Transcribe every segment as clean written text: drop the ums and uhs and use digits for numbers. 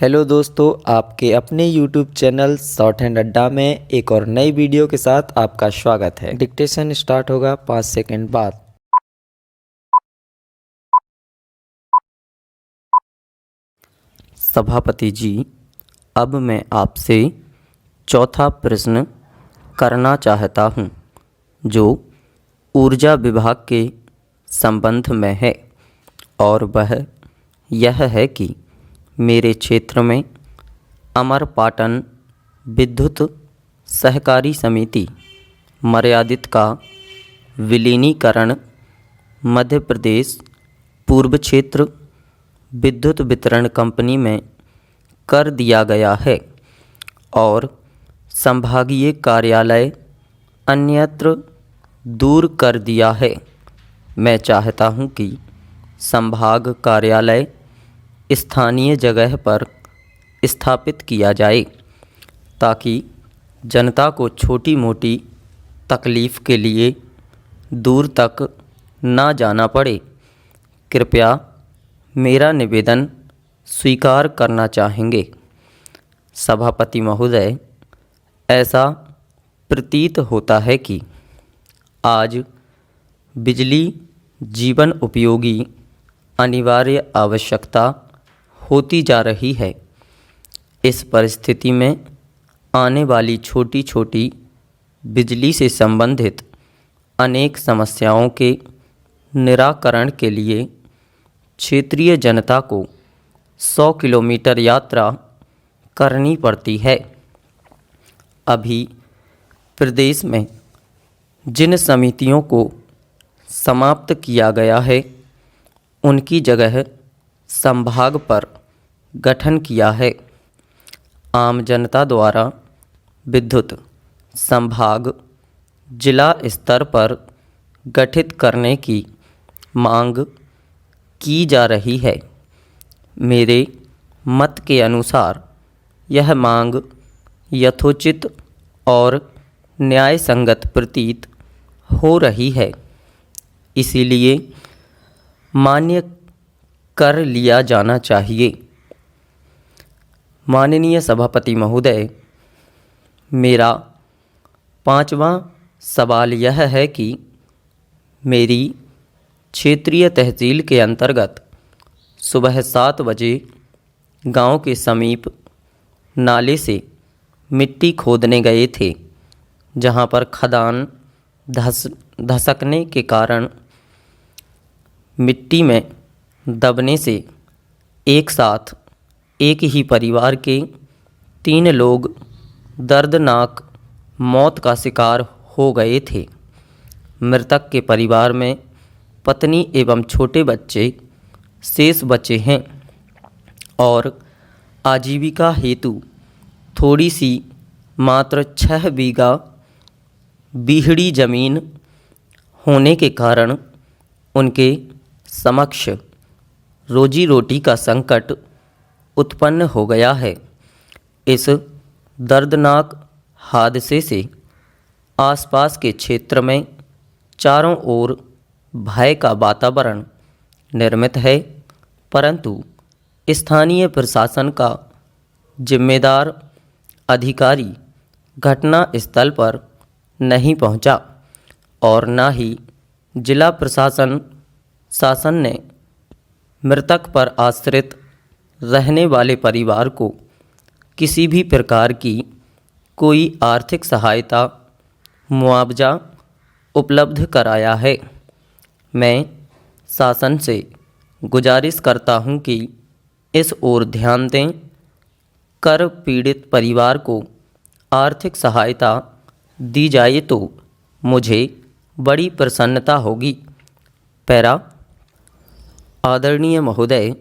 Hello दोस्तों, आपके अपने YouTube चैनल शॉर्ट हैंड अड्डा में एक और नई वीडियो के साथ आपका स्वागत है। डिक्टेशन स्टार्ट होगा 5 सेकंड बाद। सभापति जी, अब मैं आपसे चौथा प्रश्न करना चाहता हूँ, जो ऊर्जा विभाग के संबंध में है, और वह यह है कि मेरे क्षेत्र में अमरपाटन विद्युत सहकारी समिति मर्यादित का विलीनीकरण मध्य प्रदेश पूर्व क्षेत्र विद्युत वितरण कंपनी में कर दिया गया है और संभागीय कार्यालय अन्यत्र दूर कर दिया है। मैं चाहता हूं कि संभाग कार्यालय स्थानीय जगह पर स्थापित किया जाए, ताकि जनता को छोटी मोटी तकलीफ़ के लिए दूर तक ना जाना पड़े। कृपया मेरा निवेदन स्वीकार करना चाहेंगे। सभापति महोदय, ऐसा प्रतीत होता है कि आज बिजली जीवन उपयोगी अनिवार्य आवश्यकता होती जा रही है। इस परिस्थिति में आने वाली छोटी छोटी बिजली से संबंधित अनेक समस्याओं के निराकरण के लिए क्षेत्रीय जनता को 100 किलोमीटर यात्रा करनी पड़ती है। अभी प्रदेश में जिन समितियों को समाप्त किया गया है, उनकी जगह संभाग पर गठन किया है। आम जनता द्वारा विद्युत संभाग जिला स्तर पर गठित करने की मांग की जा रही है। मेरे मत के अनुसार यह मांग यथोचित और न्याय संगत प्रतीत हो रही है, इसीलिए मान्य कर लिया जाना चाहिए। माननीय सभापति महोदय, मेरा पांचवा सवाल यह है कि मेरी क्षेत्रीय तहसील के अंतर्गत सुबह 7 बजे गांव के समीप नाले से मिट्टी खोदने गए थे, जहां पर खदान धसकने के कारण मिट्टी में दबने से एक साथ एक ही परिवार के 3 लोग दर्दनाक मौत का शिकार हो गए थे। मृतक के परिवार में पत्नी एवं छोटे बच्चे शेष बचे हैं और आजीविका हेतु थोड़ी सी मात्र 6 बीघा बीहड़ी जमीन होने के कारण उनके समक्ष रोजी रोटी का संकट उत्पन्न हो गया है। इस दर्दनाक हादसे से आसपास के क्षेत्र में चारों ओर भय का वातावरण निर्मित है, परंतु स्थानीय प्रशासन का जिम्मेदार अधिकारी घटना स्थल पर नहीं पहुंचा और न ही जिला शासन ने मृतक पर आश्रित रहने वाले परिवार को किसी भी प्रकार की कोई आर्थिक सहायता मुआवजा उपलब्ध कराया है। मैं शासन से गुजारिश करता हूं कि इस ओर ध्यान दें। कर पीड़ित परिवार को आर्थिक सहायता दी जाए तो मुझे बड़ी प्रसन्नता होगी। पैरा। आदरणीय महोदय,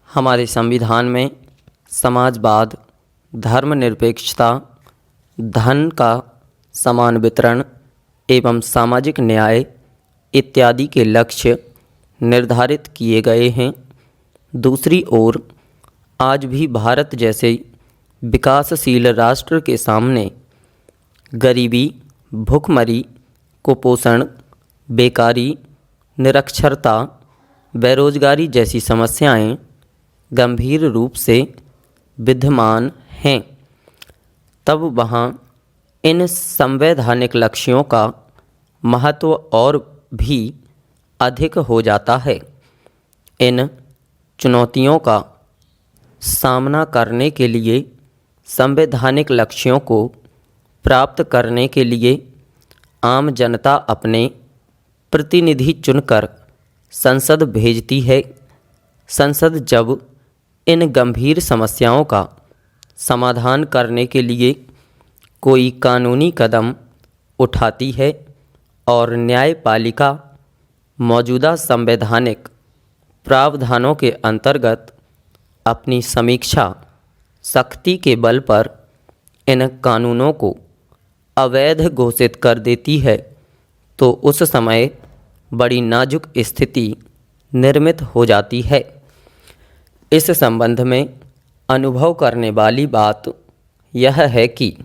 हमारे संविधान में समाजवाद, धर्मनिरपेक्षता, धन का समान वितरण एवं सामाजिक न्याय इत्यादि के लक्ष्य निर्धारित किए गए हैं। दूसरी ओर आज भी भारत जैसे विकासशील राष्ट्र के सामने गरीबी, भूखमरी, कुपोषण, बेकारी, निरक्षरता, बेरोजगारी जैसी समस्याएं गंभीर रूप से विद्यमान हैं, तब वहाँ इन संवैधानिक लक्ष्यों का महत्व और भी अधिक हो जाता है। इन चुनौतियों का सामना करने के लिए संवैधानिक लक्ष्यों को प्राप्त करने के लिए आम जनता अपने प्रतिनिधि चुनकर संसद भेजती है। संसद जब इन गंभीर समस्याओं का समाधान करने के लिए कोई कानूनी कदम उठाती है और न्यायपालिका मौजूदा संवैधानिक प्रावधानों के अंतर्गत अपनी समीक्षा शक्ति के बल पर इन कानूनों को अवैध घोषित कर देती है, तो उस समय बड़ी नाजुक स्थिति निर्मित हो जाती है। इस संबंध में अनुभव करने वाली बात यह है कि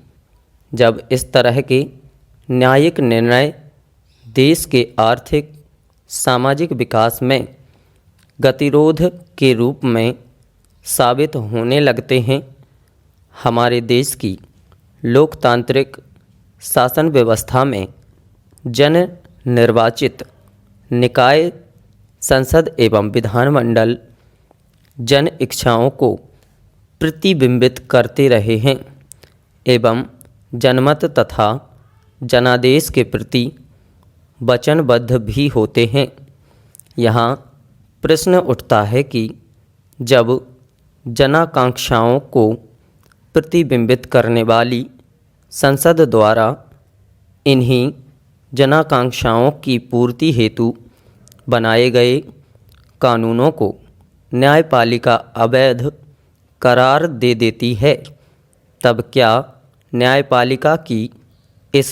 जब इस तरह के न्यायिक निर्णय देश के आर्थिक सामाजिक विकास में गतिरोध के रूप में साबित होने लगते हैं, हमारे देश की लोकतांत्रिक शासन व्यवस्था में जन निर्वाचित निकाय संसद एवं विधानमंडल जन इच्छाओं को प्रतिबिंबित करते रहे हैं एवं जनमत तथा जनादेश के प्रति वचनबद्ध भी होते हैं। यहाँ प्रश्न उठता है कि जब जनाकांक्षाओं को प्रतिबिंबित करने वाली संसद द्वारा इन्हीं जनाकांक्षाओं की पूर्ति हेतु बनाए गए कानूनों को न्यायपालिका अवैध करार दे देती है, तब क्या न्यायपालिका की इस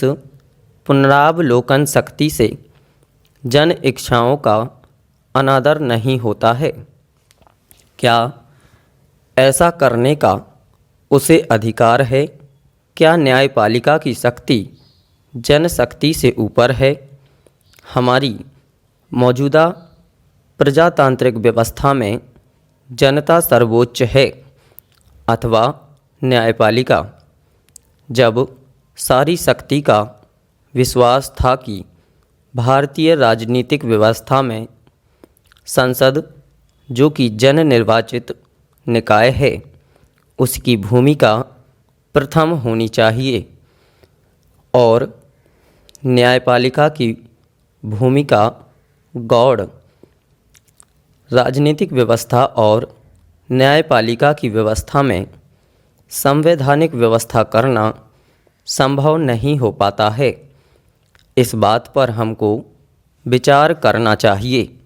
पुनरावलोकन शक्ति से जन इच्छाओं का अनादर नहीं होता है? क्या ऐसा करने का उसे अधिकार है? क्या न्यायपालिका की शक्ति जन शक्ति से ऊपर है? हमारी मौजूदा प्रजातांत्रिक व्यवस्था में जनता सर्वोच्च है अथवा न्यायपालिका? जब सारी शक्ति का विश्वास था कि भारतीय राजनीतिक व्यवस्था में संसद, जो कि जन निर्वाचित निकाय है, उसकी भूमिका प्रथम होनी चाहिए और न्यायपालिका की भूमिका गौड़। राजनीतिक व्यवस्था और न्यायपालिका की व्यवस्था में संवैधानिक व्यवस्था करना संभव नहीं हो पाता है। इस बात पर हमको विचार करना चाहिए।